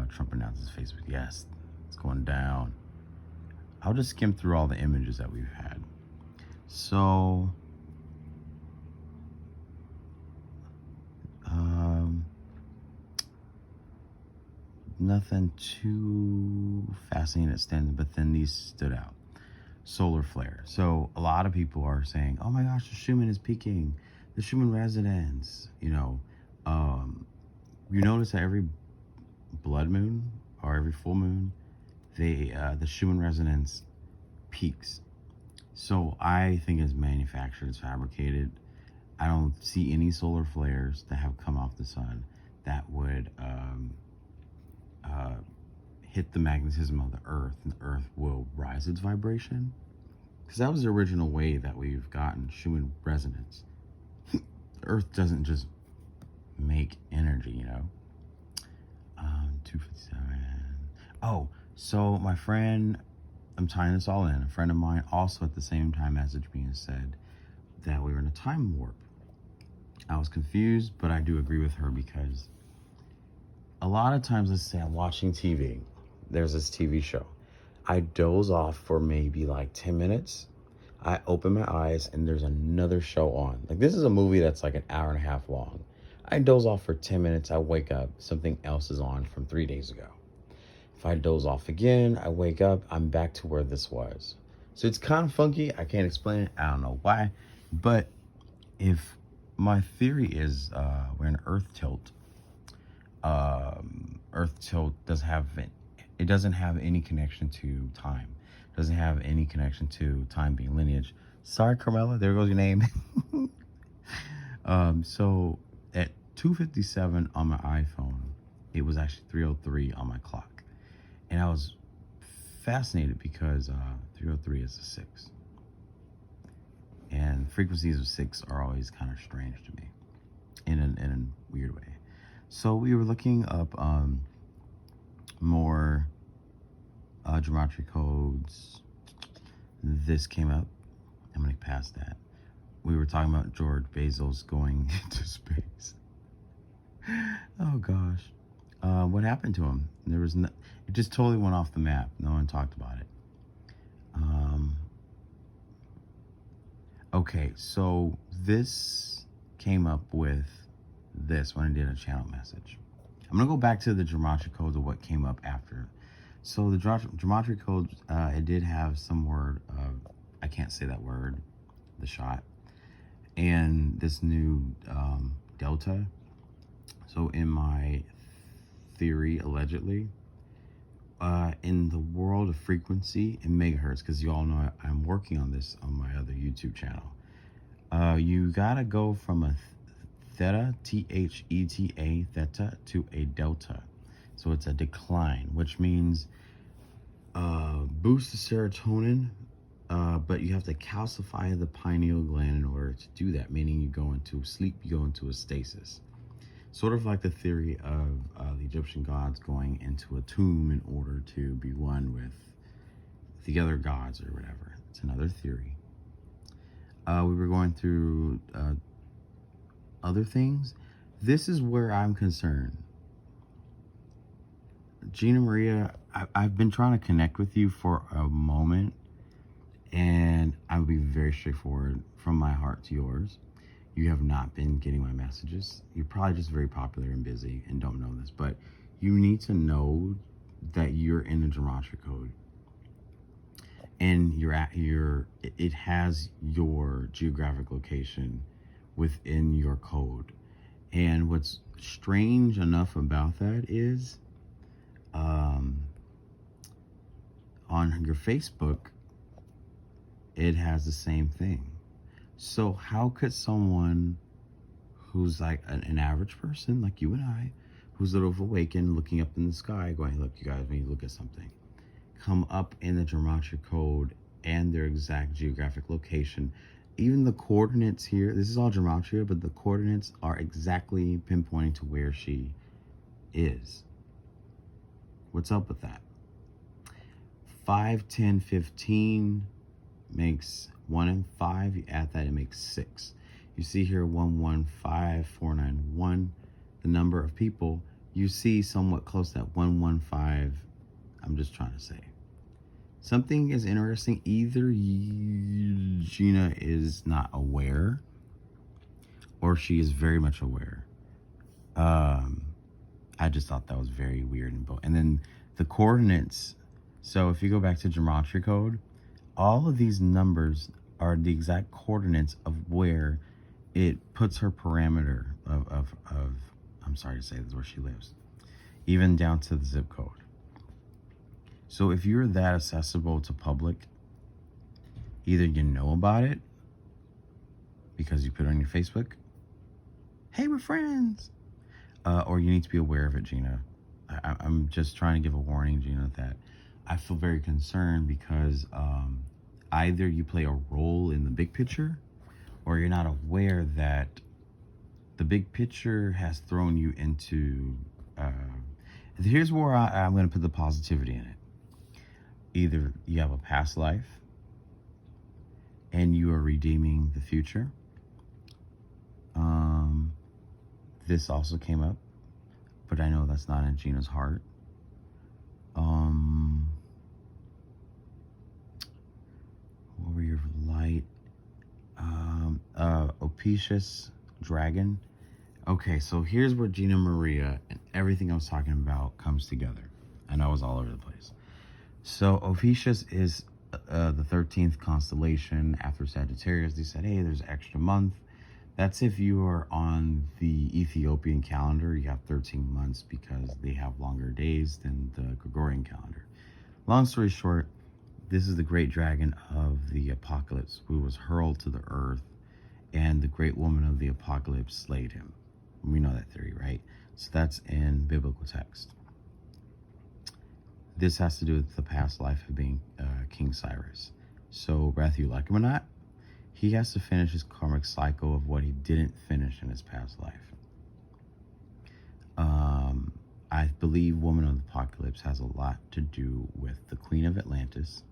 Trump announces Facebook. Yes, it's going down. I'll just skim through all the images that we've had. So, nothing too fascinating that stands, but then these stood out. Solar flare. So a lot of people are saying, "Oh my gosh, the Schumann is peaking, the Schumann resonance." You notice that every blood moon or every full moon, the Schumann resonance peaks. So I think it's manufactured, it's fabricated. I don't see any solar flares that have come off the sun that would hit the magnetism of the Earth, and the Earth will rise its vibration. Because that was the original way that we've gotten Schumann resonance. The Earth doesn't just make energy, 257. Oh, so my friend, I'm tying this all in. A friend of mine also at the same time messaged me and said that we were in a time warp. I was confused, but I do agree with her, because a lot of times, let's say I'm watching TV. There's this TV show. I doze off for maybe like 10 minutes. I open my eyes and there's another show on. Like, this is a movie that's like an hour and a half long. I doze off for 10 minutes. I wake up, something else is on from 3 days ago. If I doze off again, I wake up, I'm back to where this was. So it's kind of funky. I can't explain it. I don't know why. But if my theory is we're in Earth tilt, Earth tilt doesn't have any connection to time. Doesn't have any connection to time being lineage. Sorry, Carmela, there goes your name. So at 2:57 on my iPhone, it was actually 3:03 on my clock. And I was fascinated because 3:03 is a 6. And frequencies of 6 are always kind of strange to me in a weird way. So we were looking up more geometry codes. This came up. I'm going to pass that. We were talking about George Bezos going into space. Oh gosh. What happened to him? It just totally went off the map. No one talked about it. Okay, so this came up with this when I did a channel message. I'm going to go back to the geometry codes of what came up after. So the geometry codes, it did have some word of, I can't say that word, the shot, and this new delta. So in my theory, allegedly, in the world of frequency in megahertz, because you all know I'm working on this on my other YouTube channel, you gotta go from a theta, Theta, theta, to a delta. So it's a decline, which means boost the serotonin, but you have to calcify the pineal gland in order to do that, meaning you go into sleep, you go into a stasis. Sort of like the theory of the Egyptian gods going into a tomb in order to be one with the other gods or whatever. It's another theory. We were going through other things. This is where I'm concerned. Gina Maria, I've been trying to connect with you for a moment, and I will be very straightforward from my heart to yours. You have not been getting my messages. You're probably just very popular and busy and don't know this, but you need to know that you're in the geometry code, and it has your geographic location within your code. And what's strange enough about that is on your Facebook, it has the same thing. So how could someone who's like an average person like you and I, who's a little awakened, looking up in the sky going, look, you guys need to look at something, come up in the geometry code and their exact geographic location? Even the coordinates here, this is all gematria, but the coordinates are exactly pinpointing to where she is. What's up with that? 5, 10, 15 makes 1 and 5. You add that, it makes 6. You see here 115491, the number of people. you see somewhat close to that 115. I'm just trying to say. Something is interesting. Either Gina is not aware or she is very much aware. I just thought that was very weird and both. And then the coordinates. So if you go back to geometry code, all of these numbers are the exact coordinates of where it puts her parameter of I'm sorry to say this is where she lives, even down to the zip code. So if you're that accessible to public, either you know about it because you put it on your Facebook, hey, we're friends, or you need to be aware of it, Gina. I'm just trying to give a warning, Gina, that I feel very concerned because either you play a role in the big picture or you're not aware that the big picture has thrown you into... here's where I'm going to put the positivity in it. Either you have a past life and you are redeeming the future. This also came up, but I know that's not in Gina's heart. Warrior of Light. Opicious Dragon. Okay, so here's where Gina Maria and everything I was talking about comes together. I know I was all over the place. So Ophiuchus is the 13th constellation after Sagittarius. They said, hey, there's an extra month. That's if you are on the Ethiopian calendar, you have 13 months because they have longer days than the Gregorian calendar. Long story short, this is the great dragon of the apocalypse who was hurled to the earth, and the great woman of the apocalypse slayed him. We know that theory, right? So that's in biblical text. This has to do with the past life of being King Cyrus. So whether you like him or not, he has to finish his karmic cycle of what he didn't finish in his past life. I believe Woman of the Apocalypse has a lot to do with the Queen of Atlantis,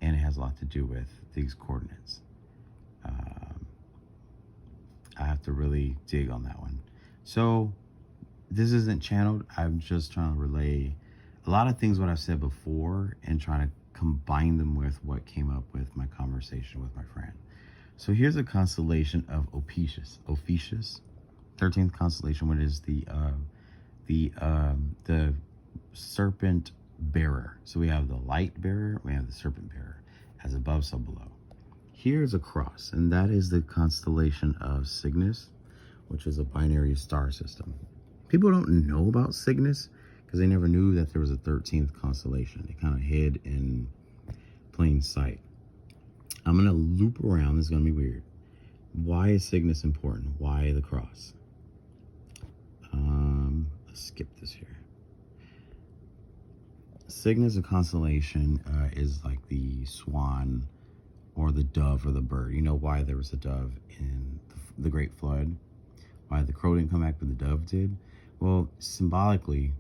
and it has a lot to do with these coordinates. I have to really dig on that one. So this isn't channeled. I'm just trying to relay a lot of things what I've said before and trying to combine them with what came up with my conversation with my friend. So here's a constellation of Ophiuchus. Ophiuchus, 13th constellation, which is the serpent bearer. So we have the light bearer, we have the serpent bearer, as above, so below. Here's a cross, and that is the constellation of Cygnus, which is a binary star system. People don't know about Cygnus because they never knew that there was a 13th constellation. It kind of hid in plain sight. I'm going to loop around. This is going to be weird. Why is Cygnus important? Why the cross? Let's skip this here. Cygnus, a constellation, is like the swan or the dove or the bird. You know why there was a dove in the Great Flood? Why the crow didn't come back but the dove did? Well, symbolically,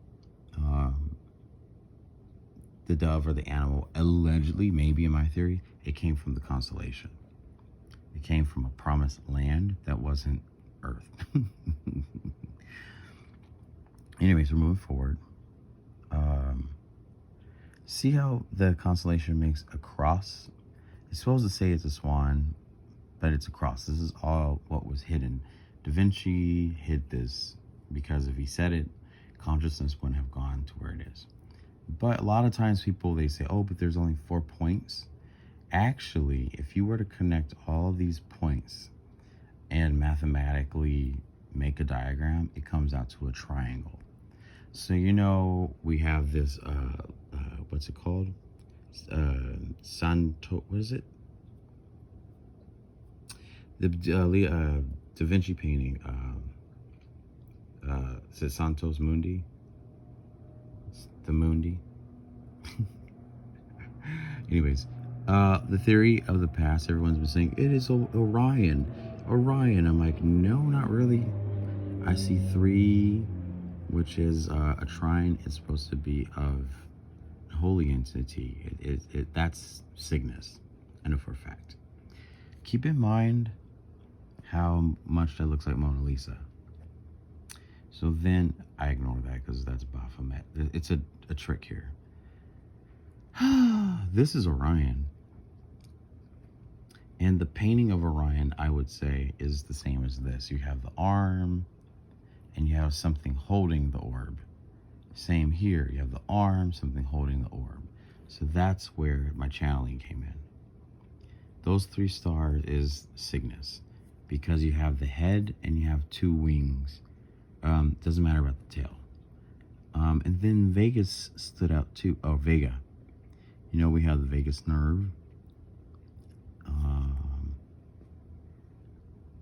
the dove or the animal, allegedly, maybe in my theory, it came from the constellation. It came from a promised land that wasn't Earth. Anyways, we're moving forward. See how the constellation makes a cross? It's supposed to say it's a swan, but it's a cross. This is all what was hidden. Da Vinci hid this because if he said it, consciousness wouldn't have gone to where it is. But a lot of times people, they say, oh, but there's only 4 points. Actually, if you were to connect all of these points and mathematically make a diagram, it comes out to a triangle. So, you know, we have this, what's it called? What is it? The Da Vinci painting, is it Santos Mundi? The Mundi? Anyways, the theory of the past, everyone's been saying, it is Orion. Orion. I'm like, no, not really. I see 3, which is a trine. It's supposed to be of holy entity. That's Cygnus. I know for a fact. Keep in mind how much that looks like Mona Lisa. So then I ignore that because that's Baphomet. It's a trick here. This is Orion. And the painting of Orion, I would say, is the same as this. You have the arm and you have something holding the orb. Same here. You have the arm, something holding the orb. So that's where my channeling came in. Those 3 stars is Cygnus because you have the head and you have 2 wings. Doesn't matter about the tail. And then Vegas stood out too. Oh, Vega. You know, we have the vagus nerve.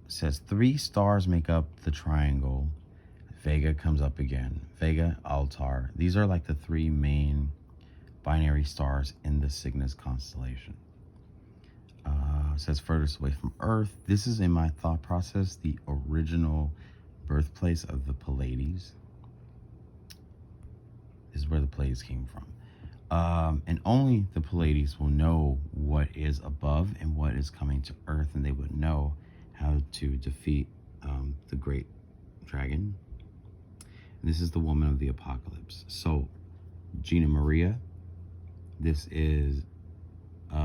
Says 3 stars make up the triangle. Vega comes up again. Vega, Altar. These are like the 3 main binary stars in the Cygnus constellation. Says furthest away from Earth. This is, in my thought process, the original birthplace of the Pleiades. This is where the Pleiades came from. And only the Pleiades will know what is above and what is coming to Earth, and they would know how to defeat the great dragon. And this is the woman of the apocalypse. So, Gina Maria. This is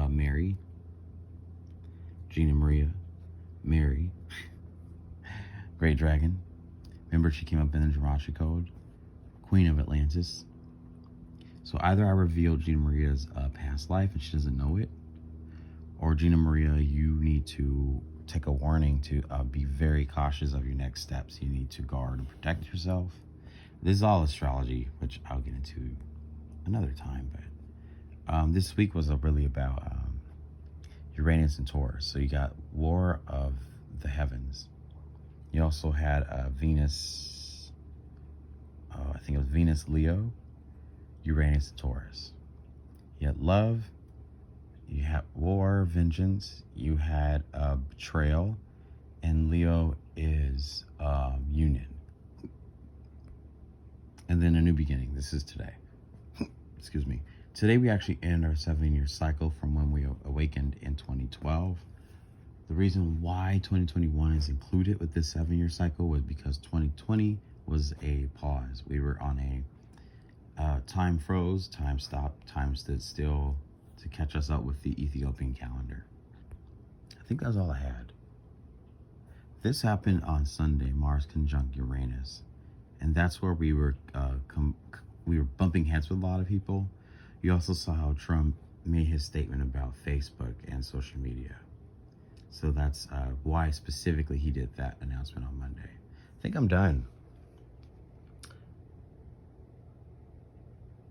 Mary. Gina Maria. Mary. Great dragon. Remember, she came up in the Jirachi Code. Queen of Atlantis. So either I revealed Gina Maria's past life and she doesn't know it, or Gina Maria, you need to take a warning to be very cautious of your next steps. You need to guard and protect yourself. This is all astrology, which I'll get into another time. But this week was really about Uranus and Taurus. So you got War of the Heavens. You also had Venus, I think it was Venus, Leo, Uranus, and Taurus. You had love, you had war, vengeance, you had betrayal, and Leo is union. And then a new beginning. This is today. Excuse me. Today we actually end our 7-year cycle from when we awakened in 2012. The reason why 2021 is included with this 7-year cycle was because 2020 was a pause. We were on a time froze, time stopped, time stood still to catch us up with the Ethiopian calendar. I think that's all I had. This happened on Sunday, Mars conjunct Uranus, and that's where we were bumping heads with a lot of people. You also saw how Trump made his statement about Facebook and social media. So that's why specifically he did that announcement on Monday. I think I'm done.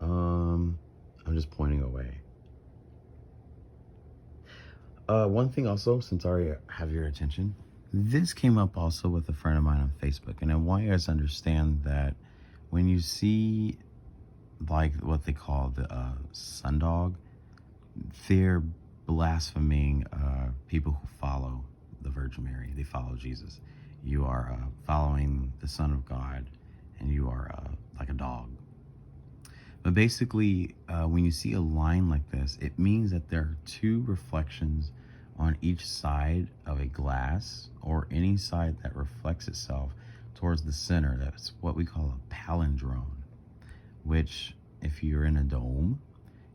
I'm just pointing away. One thing also, since I already have your attention, this came up also with a friend of mine on Facebook, and I want you guys to understand that when you see like what they call the sundog, they're blaspheming people who follow the Virgin Mary. They follow Jesus. You are following the Son of God, and you are like a dog. But basically, when you see a line like this, it means that there are 2 reflections on each side of a glass, or any side that reflects itself towards the center. That's what we call a palindrome, which if you're in a dome,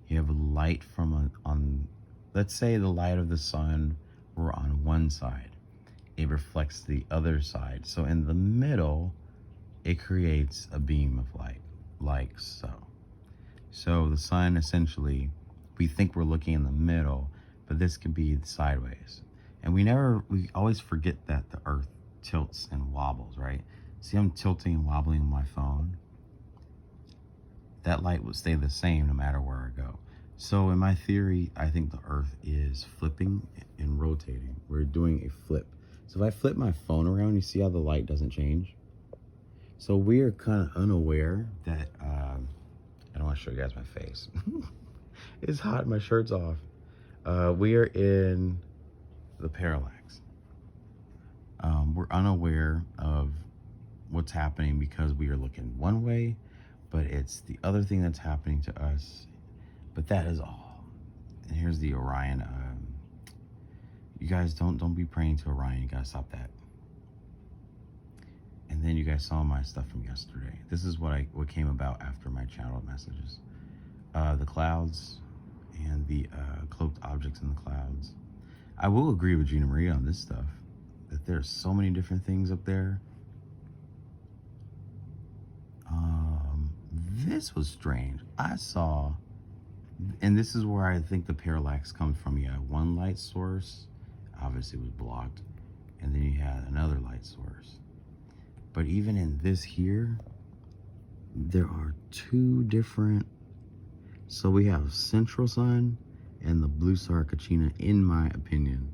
you have light from on, let's say the light of the sun were on one side, it reflects the other side. So in the middle, it creates a beam of light, like so. So the sun, essentially, we think we're looking in the middle, but this could be sideways. And we always forget that the earth tilts and wobbles, right? See, I'm tilting and wobbling on my phone. That light would stay the same no matter where I go. So in my theory, I think the earth is flipping and rotating. We're doing a flip. So if I flip my phone around, you see how the light doesn't change? So we are kind of unaware that, I don't want to show you guys my face. It's hot, my shirt's off. We are in the parallax. We're unaware of what's happening because we are looking one way, but it's the other thing that's happening to us. But that is all. And here's the Orion. You guys don't be praying to Orion. You gotta stop that. And And then you guys saw my stuff from yesterday. This is what came about after my channel messages. The clouds and the cloaked objects in the clouds. I will agree with Gina Maria on this stuff, that there's so many different things up there. This was strange. I saw, and this is where I think the parallax comes from. You had one light source, obviously it was blocked, and then you had another light source. But even in this here, there are two different. So we have central sun and the blue star Kachina, in my opinion.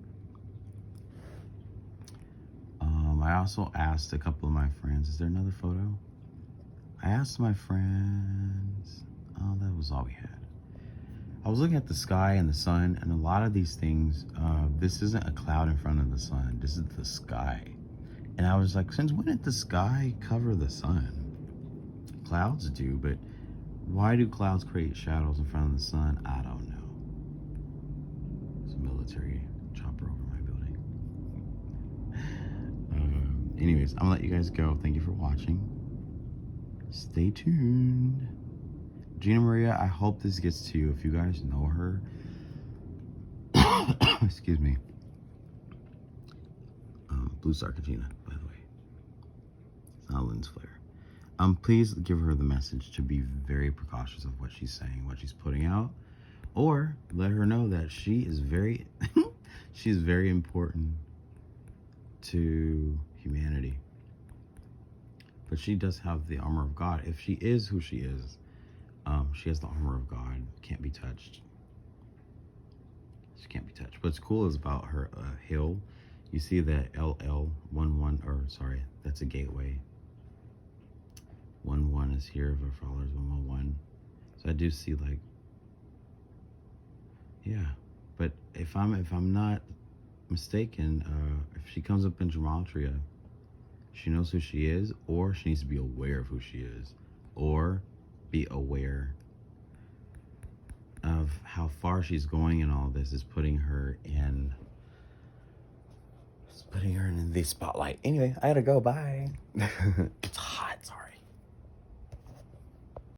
I also asked a couple of my friends, is there another photo? I asked my friends, oh, that was all we had. I was looking at the sky and the sun, and a lot of these things, this isn't a cloud in front of the sun, this is the sky. And I was like, since when did the sky cover the sun? Clouds do, but why do clouds create shadows in front of the sun? I don't know. It's a military chopper over my building. Anyways, I'm gonna let you guys go. Thank you for watching. Stay tuned. Gina Maria, I hope this gets to you. If you guys know her, excuse me. Blue Star Gina, by the way. It's not a lens flare. Please give her the message to be very precautious of what she's saying, what she's putting out, or let her know that she is very, she's very important to humanity. But she does have the armor of God. If she is who she is, she has the armor of God. Can't be touched. She can't be touched. What's cool is about her hill. You see that LL11, or sorry, that's a gateway. 11 is here for followers, 111. So I do see, like, yeah. But if I'm not mistaken, if she comes up in gematria, she knows who she is, or she needs to be aware of who she is, or be aware of how far she's going, and all this is putting her in the spotlight. Anyway, I gotta go. Bye. It's hot.